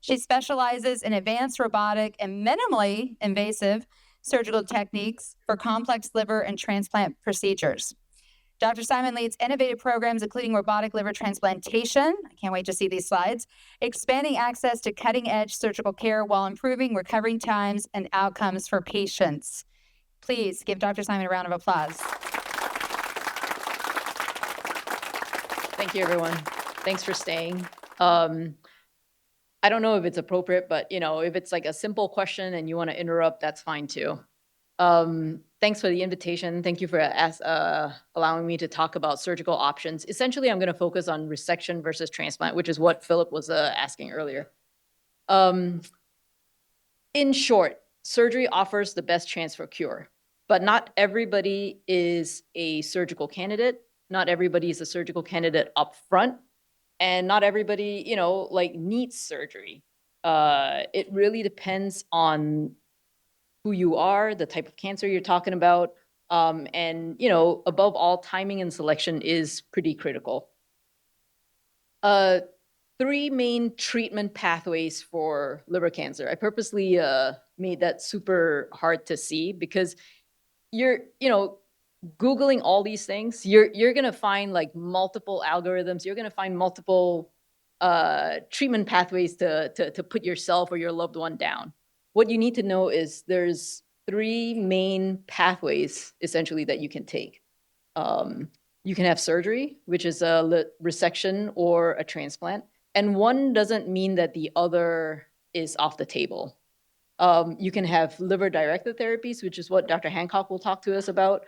She specializes in advanced robotic and minimally invasive surgical techniques for complex liver and transplant procedures. Dr. Simon leads innovative programs, including robotic liver transplantation. I can't wait to see these slides. Expanding access to cutting edge surgical care while improving recovery times and outcomes for patients. Please give Dr. Simon a round of applause. Thank you, everyone. Thanks for staying. I don't know if it's appropriate, but if it's like a simple question and you want to interrupt, that's fine too. Thanks for the invitation. Thank you for allowing me to talk about surgical options. Essentially, I'm going to focus on resection versus transplant, which is what Philip was asking earlier. In short, surgery offers the best chance for cure, but not everybody is a surgical candidate. Not everybody is a surgical candidate up front, and not everybody, needs surgery. It really depends on who you are, the type of cancer you're talking about, and above all, timing and selection is pretty critical. 3 main treatment pathways for liver cancer. I purposely made that super hard to see because you're Googling all these things, you're gonna find like multiple algorithms, you're gonna find multiple treatment pathways to put yourself or your loved one down. What you need to know is there's 3 main pathways essentially that you can take. You can have surgery, which is a resection or a transplant, and one doesn't mean that the other is off the table. You can have liver-directed therapies, which is what Dr. Hancock will talk to us about.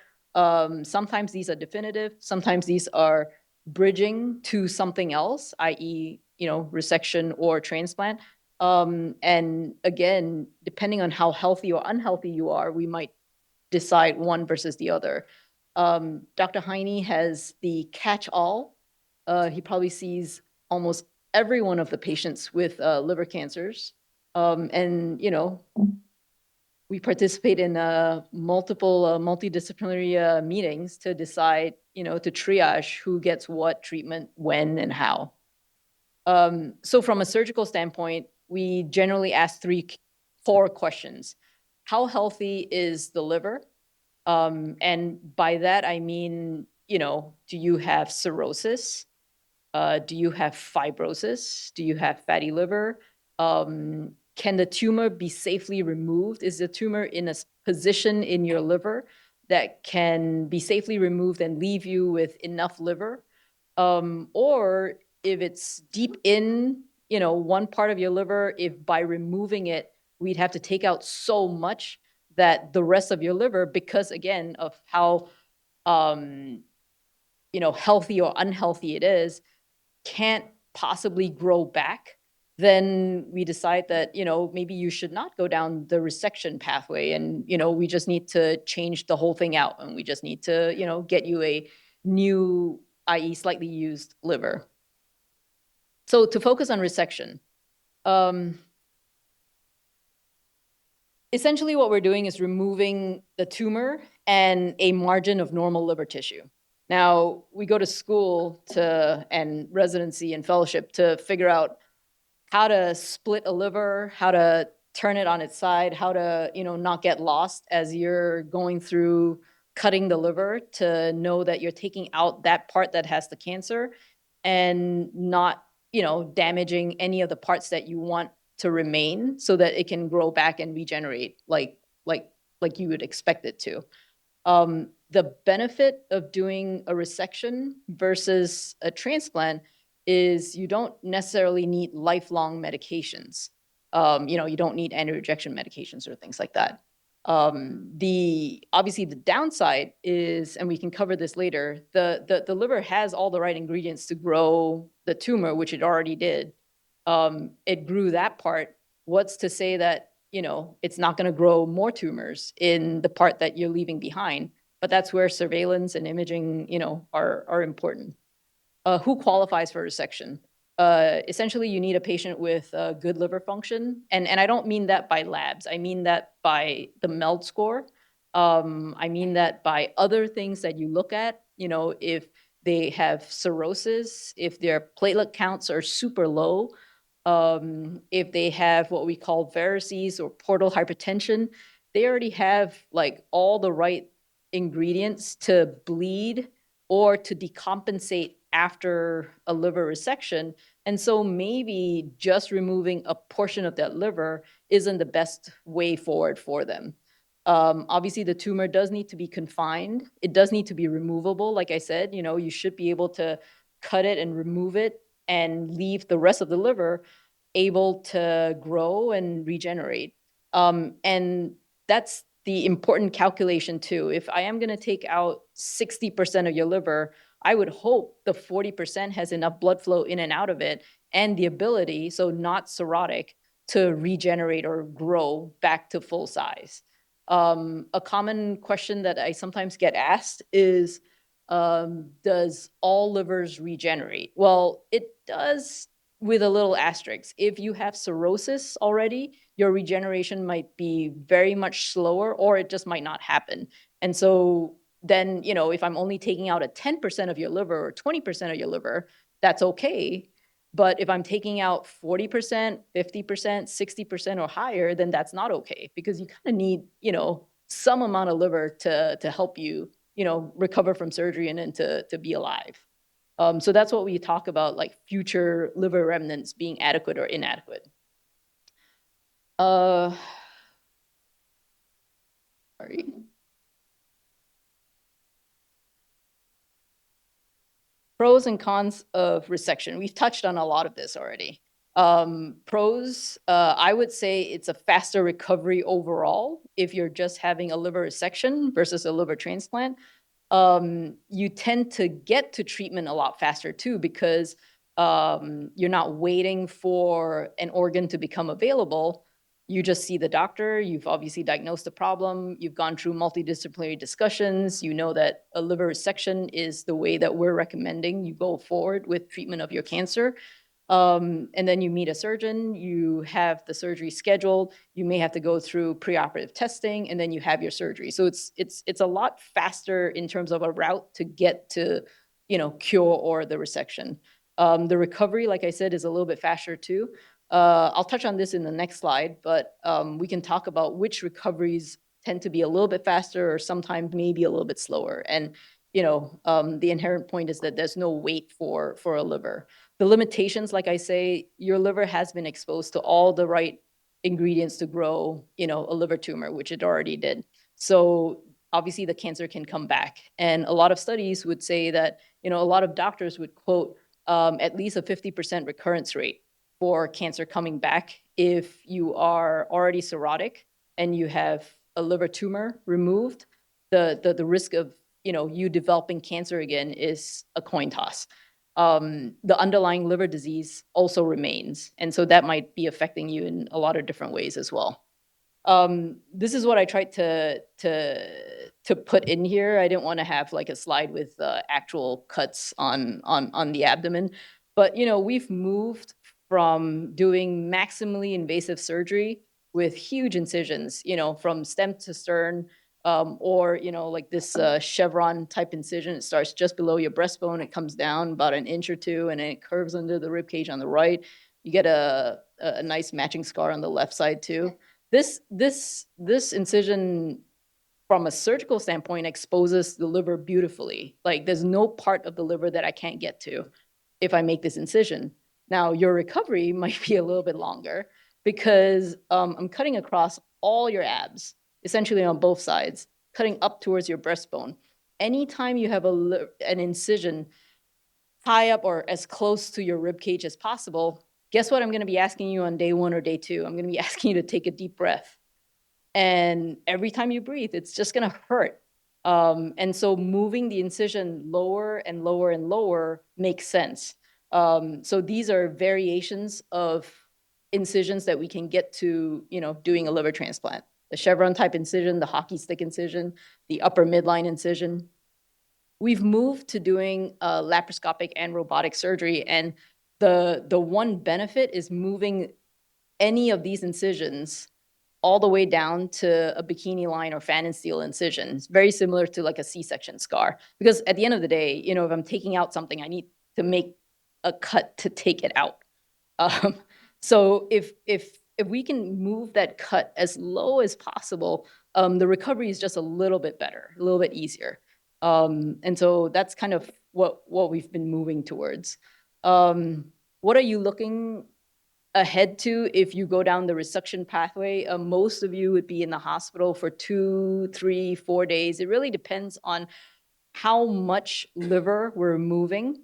Sometimes these are definitive, sometimes these are bridging to something else, i.e., resection or transplant. And again, depending on how healthy or unhealthy you are, we might decide one versus the other. Dr. Heine has the catch-all. He probably sees almost every one of the patients with liver cancers. And we participate in multiple multidisciplinary meetings to decide, to triage who gets what treatment, when, and how. So from a surgical standpoint, we generally ask 4 questions. How healthy is the liver? And by that, I mean, do you have cirrhosis? Do you have fibrosis? Do you have fatty liver? Can the tumor be safely removed? Is the tumor in a position in your liver that can be safely removed and leave you with enough liver? Or if it's deep in, one part of your liver, if by removing it, we'd have to take out so much that the rest of your liver, because again, of how, healthy or unhealthy it is, can't possibly grow back, then we decide that, maybe you should not go down the resection pathway. And, we just need to change the whole thing out. And we just need to, get you a new, i.e. slightly used liver. So to focus on resection, essentially what we're doing is removing the tumor and a margin of normal liver tissue. Now, we go to school and residency and fellowship to figure out how to split a liver, how to turn it on its side, how to, not get lost as you're going through cutting the liver, to know that you're taking out that part that has the cancer and not, damaging any of the parts that you want to remain so that it can grow back and regenerate like you would expect it to. The benefit of doing a resection versus a transplant is you don't necessarily need lifelong medications. You don't need anti-rejection medications or things like that. Obviously the downside is, and we can cover this later, the liver has all the right ingredients to grow the tumor, which it already did. It grew that part. What's to say that, it's not going to grow more tumors in the part that you're leaving behind? But that's where surveillance and imaging, are important. Who qualifies for resection? Essentially, you need a patient with good liver function. And I don't mean that by labs. I mean that by the MELD score. I mean that by other things that you look at, if they have cirrhosis, if their platelet counts are super low, If they have what we call varices or portal hypertension, they already have like all the right ingredients to bleed or to decompensate after a liver resection. And so maybe just removing a portion of that liver isn't the best way forward for them. Obviously, the tumor does need to be confined. It does need to be removable. Like I said, you should be able to cut it and remove it and leave the rest of the liver able to grow and regenerate. And that's the important calculation too. If I am going to take out 60% of your liver, I would hope the 40% has enough blood flow in and out of it and the ability, so not cirrhotic, to regenerate or grow back to full size. A common question that I sometimes get asked is, does all livers regenerate? Well, it does, with a little asterisk. If you have cirrhosis already, your regeneration might be very much slower, or it just might not happen. And so then, if I'm only taking out a 10% of your liver or 20% of your liver, that's okay. But if I'm taking out 40%, 50%, 60% or higher, then that's not okay, because you kind of need, some amount of liver to help you, recover from surgery and then to be alive. So that's what we talk about, like future liver remnants being adequate or inadequate. Sorry. Pros and cons of resection. We've touched on a lot of this already. Pros, I would say it's a faster recovery overall if you're just having a liver resection versus a liver transplant. You tend to get to treatment a lot faster too, because you're not waiting for an organ to become available. You just see the doctor, you've obviously diagnosed the problem, you've gone through multidisciplinary discussions, you know that a liver resection is the way that we're recommending you go forward with treatment of your cancer. And then you meet a surgeon, you have the surgery scheduled, you may have to go through preoperative testing, and then you have your surgery. So it's a lot faster in terms of a route to get to, cure or the resection. The recovery, like I said, is a little bit faster too. I'll touch on this in the next slide, but we can talk about which recoveries tend to be a little bit faster or sometimes maybe a little bit slower. And, the inherent point is that there's no wait for a liver. The limitations, like I say, your liver has been exposed to all the right ingredients to grow, a liver tumor, which it already did. So obviously the cancer can come back. And a lot of studies would say that, a lot of doctors would quote at least a 50% recurrence rate for cancer coming back if you are already cirrhotic and you have a liver tumor removed. The risk of, you developing cancer again is a coin toss. The underlying liver disease also remains. And so that might be affecting you in a lot of different ways as well. This is what I tried to put in here. I didn't want to have like a slide with actual cuts on the abdomen, but we've moved from doing maximally invasive surgery with huge incisions, from stem to stern, or like this chevron type incision. It starts just below your breastbone. It comes down about an inch or two, and then it curves under the rib cage on the right. You get a nice matching scar on the left side too. This incision, from a surgical standpoint, exposes the liver beautifully. Like there's no part of the liver that I can't get to if I make this incision. Now your recovery might be a little bit longer because I'm cutting across all your abs, essentially on both sides, cutting up towards your breastbone. Anytime you have an incision high up or as close to your rib cage as possible, guess what I'm going to be asking you on day 1 or day 2? I'm going to be asking you to take a deep breath. And every time you breathe, it's just going to hurt. And so moving the incision lower and lower and lower makes sense. So these are variations of incisions that we can get to, doing a liver transplant. The chevron type incision, the hockey stick incision, the upper midline incision. We've moved to doing laparoscopic and robotic surgery, and the one benefit is moving any of these incisions all the way down to a bikini line or fan and steel incision. It's very similar to like a C-section scar, because at the end of the day, if I'm taking out something, I need to make a cut to take it out. So if we can move that cut as low as possible, the recovery is just a little bit better, a little bit easier. And so that's kind of what we've been moving towards. What are you looking ahead to if you go down the resection pathway? Most of you would be in the hospital for 2, 3, 4 days. It really depends on how much liver we're removing,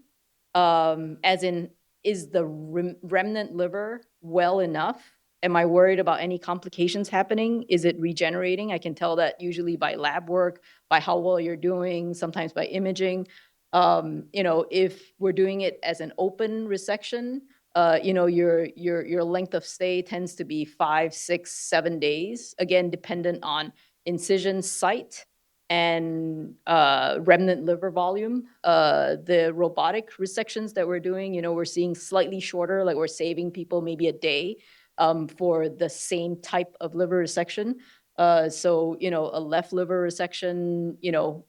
as in, is the remnant liver well enough? Am I worried about any complications happening? Is it regenerating? I can tell that usually by lab work, by how well you're doing, sometimes by imaging. If we're doing it as an open resection, your length of stay tends to be 5, 6, 7 days. Again, dependent on incision site and remnant liver volume. The robotic resections that we're doing, we're seeing slightly shorter, like we're saving people maybe a day for the same type of liver resection. So, a left liver resection,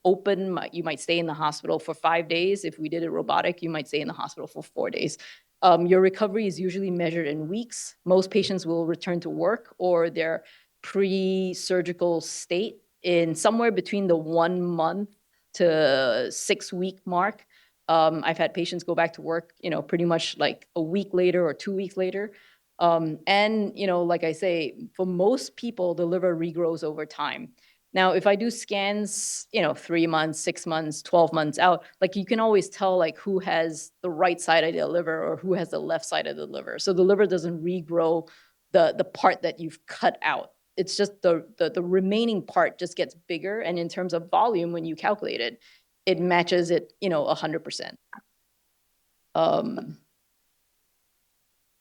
open, you might stay in the hospital for 5 days. If we did a robotic, you might stay in the hospital for 4 days. Your recovery is usually measured in weeks. Most patients will return to work or their pre-surgical state in somewhere between the 1 month to 6 week mark. I've had patients go back to work, pretty much like a week later or 2 weeks later. Like I say, for most people, the liver regrows over time. Now, if I do scans, 3 months, 6 months, 12 months out, like you can always tell like who has the right side of the liver or who has the left side of the liver. So the liver doesn't regrow the part that you've cut out. It's just the remaining part just gets bigger. And in terms of volume, when you calculate it, it matches it, 100%.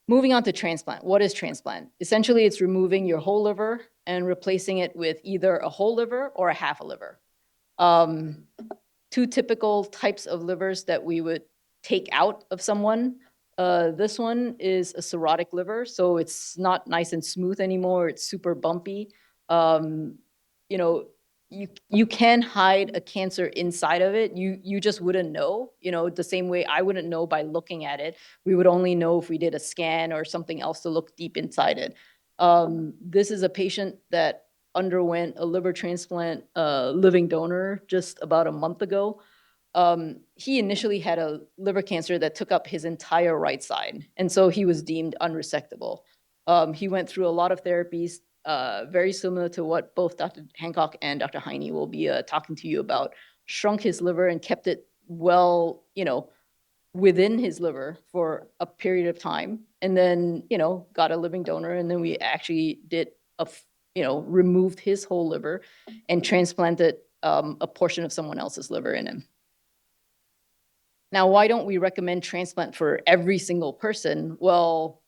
Moving on to transplant. What is transplant? Essentially, it's removing your whole liver and replacing it with either a whole liver or a half a liver. Two typical types of livers that we would take out of someone. This one is a cirrhotic liver, so it's not nice and smooth anymore. It's super bumpy. You know, you can hide a cancer inside of it. You just wouldn't know, the same way I wouldn't know by looking at it. We would only know if we did a scan or something else to look deep inside it. This is a patient that underwent a liver transplant, living donor, just about a month ago. He initially had a liver cancer that took up his entire right side, and so he was deemed unresectable. He went through a lot of therapies, very similar to what both Dr. Hancock and Dr. Heine will be talking to you about. Shrunk his liver and kept it well, within his liver for a period of time, and then, got a living donor, and then we actually did removed his whole liver and transplanted a portion of someone else's liver in him. Now, why don't we recommend transplant for every single person? Well,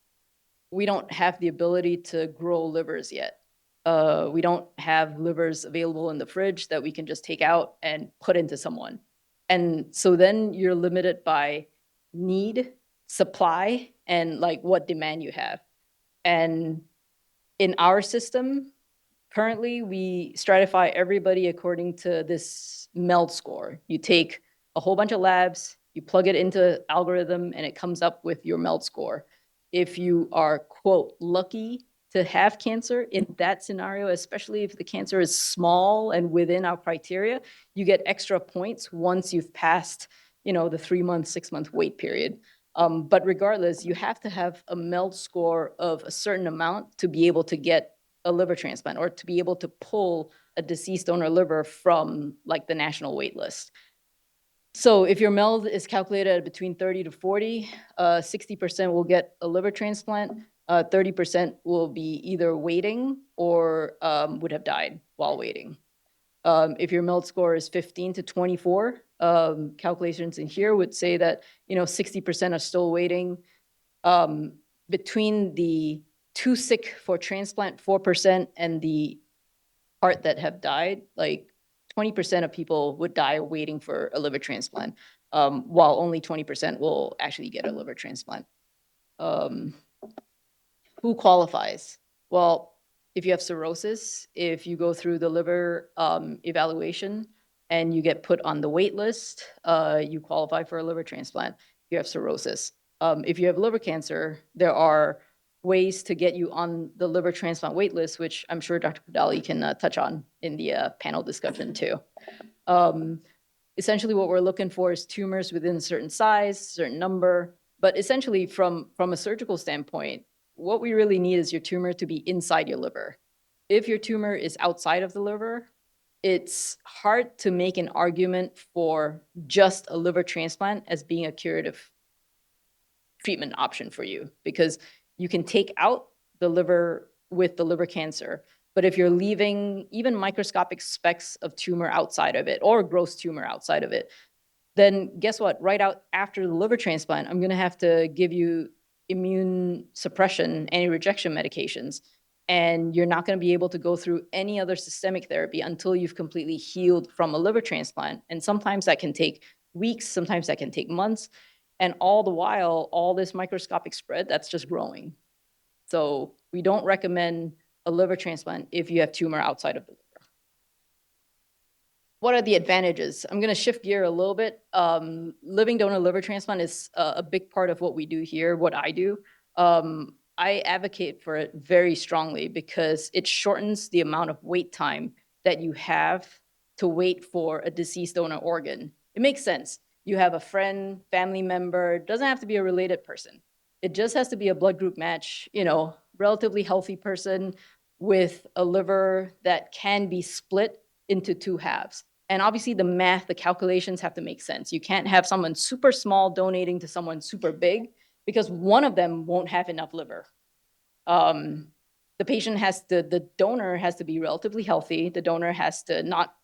we don't have the ability to grow livers yet. We don't have livers available in the fridge that we can just take out and put into someone. And so then you're limited by need, supply, and like what demand you have. And in our system, currently we stratify everybody according to this MELD score. You take a whole bunch of labs, you plug it into algorithm, and it comes up with your MELD score. If you are, quote, lucky to have cancer in that scenario, especially if the cancer is small and within our criteria, you get extra points once you've passed, the 3-month, 6-month wait period. But regardless, you have to have a MELD score of a certain amount to be able to get a liver transplant or to be able to pull a deceased donor liver from like the national wait list. So if your MELD is calculated at between 30 to 40, 60% will get a liver transplant, 30% will be either waiting or would have died while waiting. If your MELD score is 15 to 24, calculations in here would say that, 60% are still waiting. Between the too sick for transplant, 4%, and the part that have died, like 20% of people would die waiting for a liver transplant, while only 20% will actually get a liver transplant. Who qualifies? Well, if you have cirrhosis, if you go through the liver evaluation and you get put on the wait list, you qualify for a liver transplant if you have cirrhosis. If you have liver cancer, there are ways to get you on the liver transplant wait list, which I'm sure Dr. Padali can touch on in the panel discussion too. Essentially what we're looking for is tumors within a certain size, certain number, but essentially from a surgical standpoint, what we really need is your tumor to be inside your liver. If your tumor is outside of the liver, it's hard to make an argument for just a liver transplant as being a curative treatment option for you, because you can take out the liver with the liver cancer. But if you're leaving even microscopic specks of tumor outside of it or gross tumor outside of it, then guess what? Right out after the liver transplant, I'm going to have to give you immune suppression, anti-rejection medications. And you're not going to be able to go through any other systemic therapy until you've completely healed from a liver transplant. And sometimes that can take weeks, sometimes that can take months. And all the while, all this microscopic spread, that's just growing. So we don't recommend a liver transplant if you have tumor outside of the liver. What are the advantages? I'm going to shift gear a little bit. Living donor liver transplant is a big part of what we do here, what I do. I advocate for it very strongly because it shortens the amount of wait time that you have to wait for a deceased donor organ. It makes sense. You have a friend, family member, doesn't have to be a related person. It just has to be a blood group match, relatively healthy person with a liver that can be split into two halves. And obviously the math, the calculations have to make sense. You can't have someone super small donating to someone super big because one of them won't have enough liver. The donor has to be relatively healthy. The donor has to not,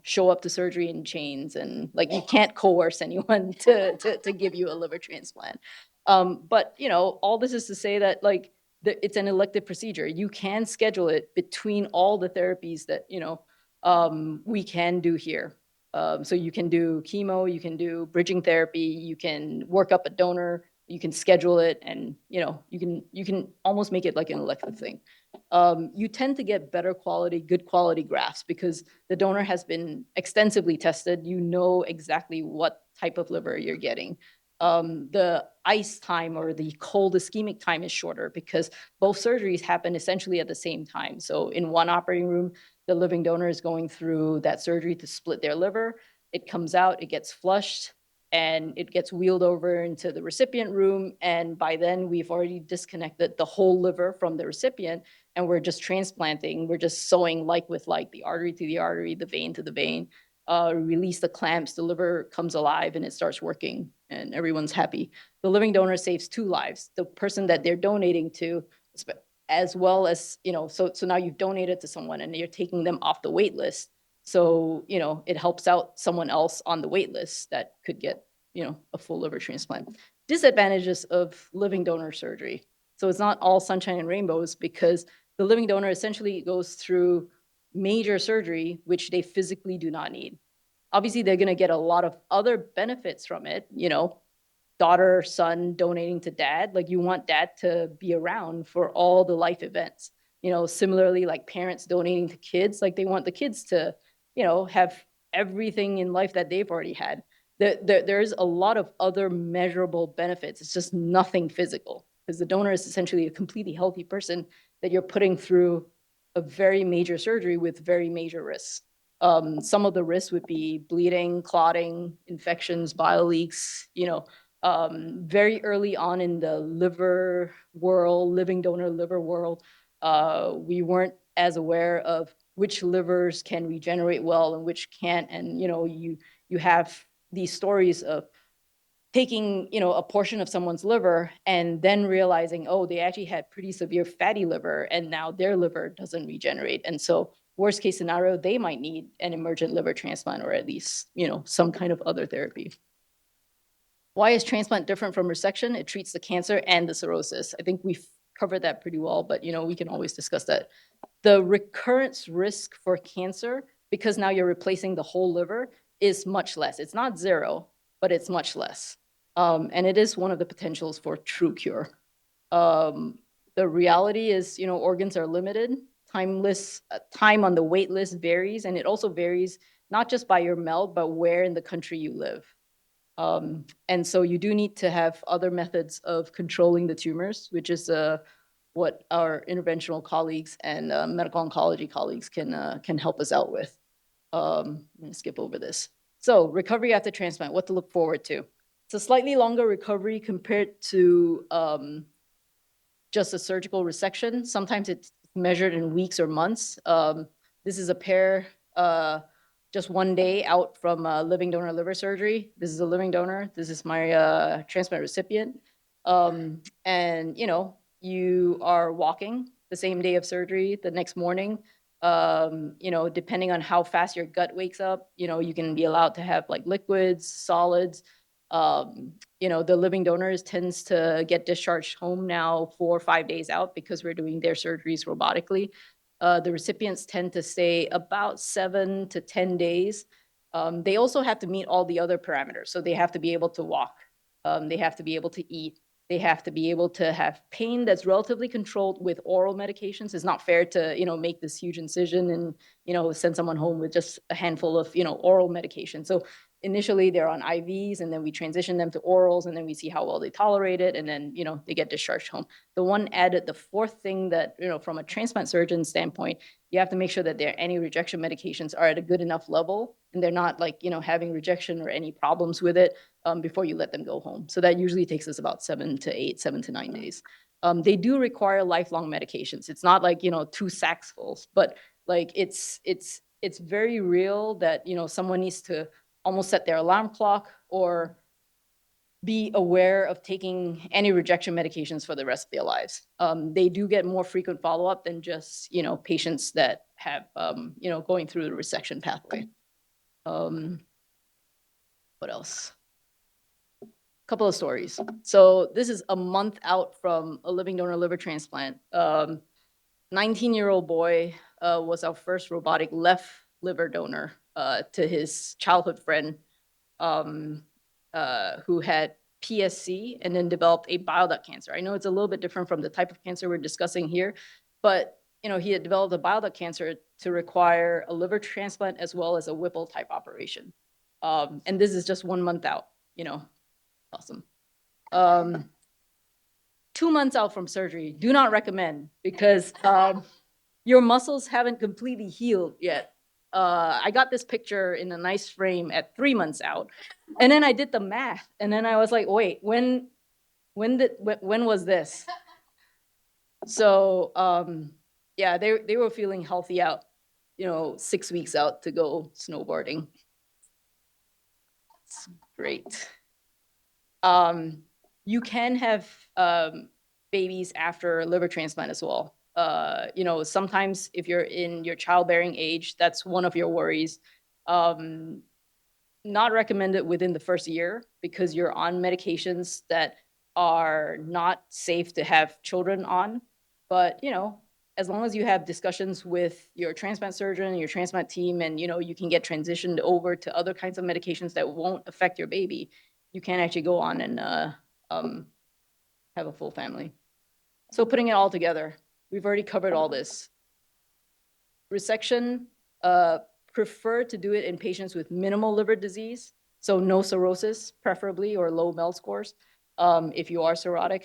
show up to surgery in chains, and like you can't coerce anyone to give you a liver transplant. But all this is to say that it's an elective procedure. You can schedule it between all the therapies that we can do here. So you can do chemo, you can do bridging therapy, you can work up a donor, you can schedule it, and you can almost make it like an elective thing. You tend to get better quality, good quality grafts because the donor has been extensively tested. You know exactly what type of liver you're getting. The ice time or the cold ischemic time is shorter because both surgeries happen essentially at the same time. So in one operating room, the living donor is going through that surgery to split their liver. It comes out, it gets flushed, and it gets wheeled over into the recipient room. And by then we've already disconnected the whole liver from the recipient, and we're just transplanting. We're just sewing like with like, the artery to the artery, the vein to the vein, release the clamps, the liver comes alive and it starts working and everyone's happy. The living donor saves 2 lives. The person that they're donating to, as well as, so now you've donated to someone and you're taking them off the wait list. So, it helps out someone else on the wait list that could get, a full liver transplant. Disadvantages of living donor surgery. So it's not all sunshine and rainbows because the living donor essentially goes through major surgery, which they physically do not need. Obviously, they're going to get a lot of other benefits from it, daughter, son donating to dad. Like you want dad to be around for all the life events. Similarly, like parents donating to kids, like they want the kids to, have everything in life that they've already had. There's a lot of other measurable benefits. It's just nothing physical because the donor is essentially a completely healthy person that you're putting through a very major surgery with very major risks. Some of the risks would be bleeding, clotting, infections, bile leaks, very early on in the liver world, living donor liver world, we weren't as aware of which livers can regenerate well and which can't. And, you have these stories of taking, a portion of someone's liver and then realizing, oh, they actually had pretty severe fatty liver and now their liver doesn't regenerate. And so worst case scenario, they might need an emergent liver transplant or at least, some kind of other therapy. Why is transplant different from resection? It treats the cancer and the cirrhosis. I think we've covered that pretty well, but we can always discuss that. The recurrence risk for cancer, because now you're replacing the whole liver, is much less. It's not 0, but it's much less. And it is one of the potentials for true cure. The reality is, organs are limited. Time on the wait list varies, and it also varies not just by your MELD, but where in the country you live. And so you do need to have other methods of controlling the tumors, which is what our interventional colleagues and medical oncology colleagues can help us out with. I'm going to skip over this. So recovery after transplant, what to look forward to. It's a slightly longer recovery compared to just a surgical resection. Sometimes it's measured in weeks or months. This is a pair just one day out from living donor liver surgery. This is a living donor. This is my transplant recipient. And you are walking the same day of surgery, the next morning. Depending on how fast your gut wakes up, you can be allowed to have like liquids, solids. The living donors tends to get discharged home now 4 or 5 days out because we're doing their surgeries robotically. The recipients tend to stay about 7 to 10 days. They also have to meet all the other parameters. So they have to be able to walk. They have to be able to eat. They have to be able to have pain that's relatively controlled with oral medications. It's not fair to, make this huge incision and, send someone home with just a handful of, oral medication. So initially they're on IVs and then we transition them to orals and then we see how well they tolerate it and then, they get discharged home. The fourth thing that, from a transplant surgeon standpoint, you have to make sure that their anti-rejection medications are at a good enough level and they're not like, having rejection or any problems with it before you let them go home. So that usually takes us about 7 to 9 days. They do require lifelong medications. It's not like, 2 sacks full, but like it's very real that, someone needs to almost set their alarm clock or be aware of taking any rejection medications for the rest of their lives. They do get more frequent follow-up than just, patients that have, going through the resection pathway. What else? Couple of stories. So this is a month out from a living donor liver transplant. 19-year-old boy was our first robotic left liver donor to his childhood friend who had PSC and then developed a bile duct cancer. I know it's a little bit different from the type of cancer we're discussing here, but he had developed a bile duct cancer to require a liver transplant as well as a Whipple type operation. And this is just 1 month out, awesome. 2 months out from surgery, do not recommend because your muscles haven't completely healed yet. I got this picture in a nice frame at 3 months out. And then I did the math. And then I was like, wait, when was this? So yeah, they were feeling healthy out, 6 weeks out to go snowboarding. It's great. You can have babies after liver transplant as well. Sometimes if you're in your childbearing age, that's one of your worries. Not recommended within the first year because you're on medications that are not safe to have children on. But, as long as you have discussions with your transplant surgeon, your transplant team, and, you can get transitioned over to other kinds of medications that won't affect your baby, you can actually go on and have a full family. So putting it all together, we've already covered all this. Resection, prefer to do it in patients with minimal liver disease, so no cirrhosis, preferably, or low MELD scores. If you are cirrhotic,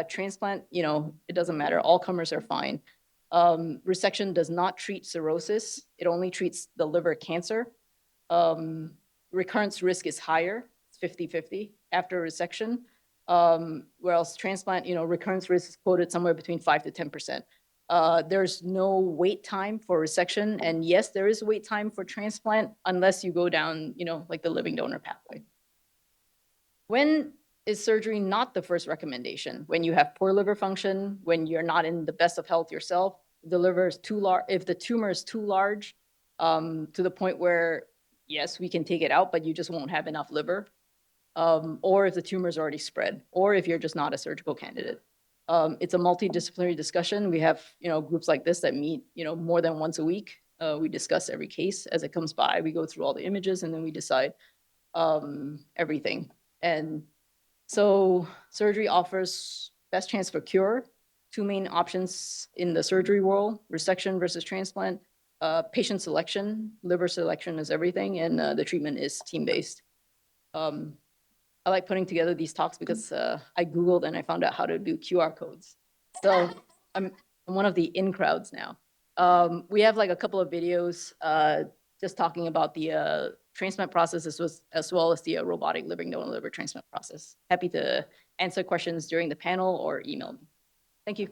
transplant, it doesn't matter. All comers are fine. Resection does not treat cirrhosis. It only treats the liver cancer. Recurrence risk is higher. It's 50-50 after resection. Whereas transplant, recurrence risk is quoted somewhere between 5 to 10%. There's no wait time for resection. And yes, there is wait time for transplant unless you go down, like the living donor pathway. When is surgery not the first recommendation? When you have poor liver function, when you're not in the best of health yourself, the liver is too large, if the tumor is too large to the point where, yes, we can take it out, but you just won't have enough liver. Or if the tumor is already spread, or if you're just not a surgical candidate. It's a multidisciplinary discussion. We have, groups like this that meet, more than once a week. We discuss every case as it comes by. We go through all the images and then we decide everything. And so surgery offers best chance for cure. 2 main options in the surgery world: resection versus transplant. Patient selection, liver selection is everything, and the treatment is team-based. I like putting together these talks because I Googled and I found out how to do QR codes. So I'm one of the in crowds now. We have like a couple of videos just talking about the transplant process as well as the robotic living donor liver transplant process. Happy to answer questions during the panel or email me. Thank you.